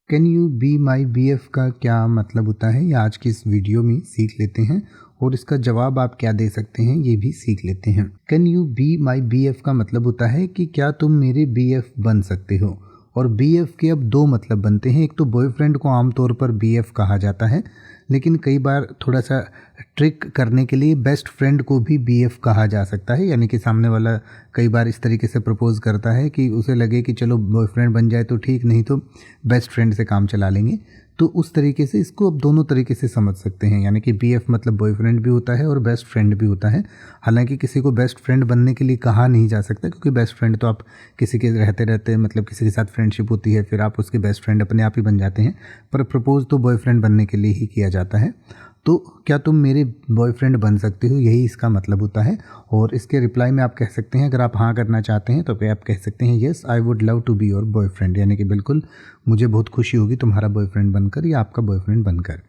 Can you be my BF का क्या मतलब होता है, ये आज की इस वीडियो में सीख लेते हैं और इसका जवाब आप क्या दे सकते हैं ये भी सीख लेते हैं। Can you be my BF का मतलब होता है कि क्या तुम मेरे BF बन सकते हो। और BF के अब दो मतलब बनते हैं। एक तो बॉयफ्रेंड को आमतौर पर BF कहा जाता है, लेकिन कई बार थोड़ा सा ट्रिक करने के लिए बेस्ट फ्रेंड को भी BF कहा जा सकता है। यानी कि सामने वाला कई बार इस तरीके से प्रपोज़ करता है कि उसे लगे कि चलो बॉयफ्रेंड बन जाए तो ठीक, नहीं तो बेस्ट फ्रेंड से काम चला लेंगे। तो उस तरीके से इसको अब दोनों तरीके से समझ सकते हैं। यानी कि BF मतलब बॉयफ्रेंड भी होता है और बेस्ट फ्रेंड भी होता है। हालांकि किसी को बेस्ट फ्रेंड बनने के लिए कहा नहीं जा सकता, क्योंकि बेस्ट फ्रेंड तो आप किसी के रहते रहते मतलब किसी के साथ फ्रेंडशिप होती है, फिर आप उसके बेस्ट फ्रेंड अपने आप ही बन जाते हैं। पर प्रपोज तो बॉयफ्रेंड बनने के लिए ही किया जाता है। तो क्या तुम मेरे बॉयफ्रेंड बन सकते हो, यही इसका मतलब होता है। और इसके रिप्लाई में आप कह सकते हैं, अगर आप हाँ करना चाहते हैं तो फिर आप कह सकते हैं yes I would love to be your boyfriend, यानी कि बिल्कुल मुझे बहुत खुशी होगी तुम्हारा बॉयफ्रेंड बनकर या आपका बॉयफ्रेंड बनकर।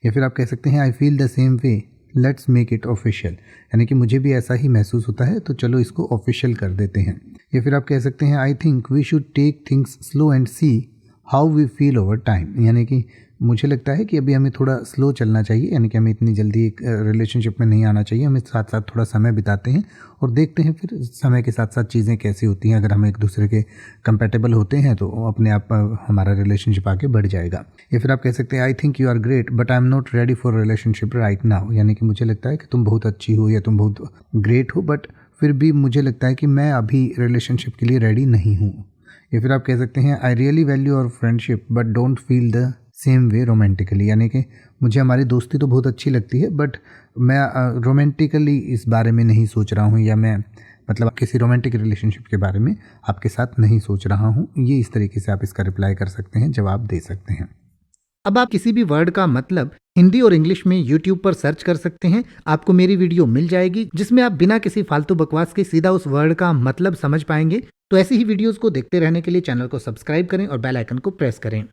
या फिर आप कह सकते हैं I feel the same way let's make it official, यानी कि मुझे भी ऐसा ही महसूस होता है तो चलो इसको ऑफिशियल कर देते हैं। या फिर आप कह सकते हैं I think we should take things slow and see how we feel over time, यानी कि मुझे लगता है कि अभी हमें थोड़ा स्लो चलना चाहिए, यानी कि हमें इतनी जल्दी एक रिलेशनशिप में नहीं आना चाहिए। हमें साथ साथ थोड़ा समय बिताते हैं और देखते हैं फिर समय के साथ साथ चीज़ें कैसी होती हैं। अगर हम एक दूसरे के कंपेटेबल होते हैं तो अपने आप हमारा रिलेशनशिप आगे बढ़ जाएगा। या फिर आप कह सकते हैं I think you are great but I am not ready for relationship right now, यानी कि मुझे लगता है कि तुम बहुत अच्छी हो या तुम बहुत ग्रेट हो, बट फिर भी मुझे लगता है कि मैं अभी रिलेशनशिप के लिए रेडी नहीं हूँ। या फिर आप कह सकते हैं I really value our friendship but don't feel the same way romantically, यानी कि मुझे हमारी दोस्ती तो बहुत अच्छी लगती है बट मैं रोमांटिकली इस बारे में नहीं सोच रहा हूँ, या मैं मतलब किसी रोमांटिक रिलेशनशिप के बारे में आपके साथ नहीं सोच रहा हूँ। ये इस तरीके से आप इसका रिप्लाई कर सकते हैं, जवाब दे सकते हैं। अब आप किसी भी वर्ड का मतलब हिंदी और इंग्लिश में YouTube पर सर्च कर सकते हैं। आपको मेरी वीडियो मिल जाएगी जिसमें आप बिना किसी फालतू बकवास के सीधा उस वर्ड का मतलब समझ पाएंगे। तो ऐसी ही वीडियोस को देखते रहने के लिए चैनल को सब्सक्राइब करें और बेल आइकन को प्रेस करें।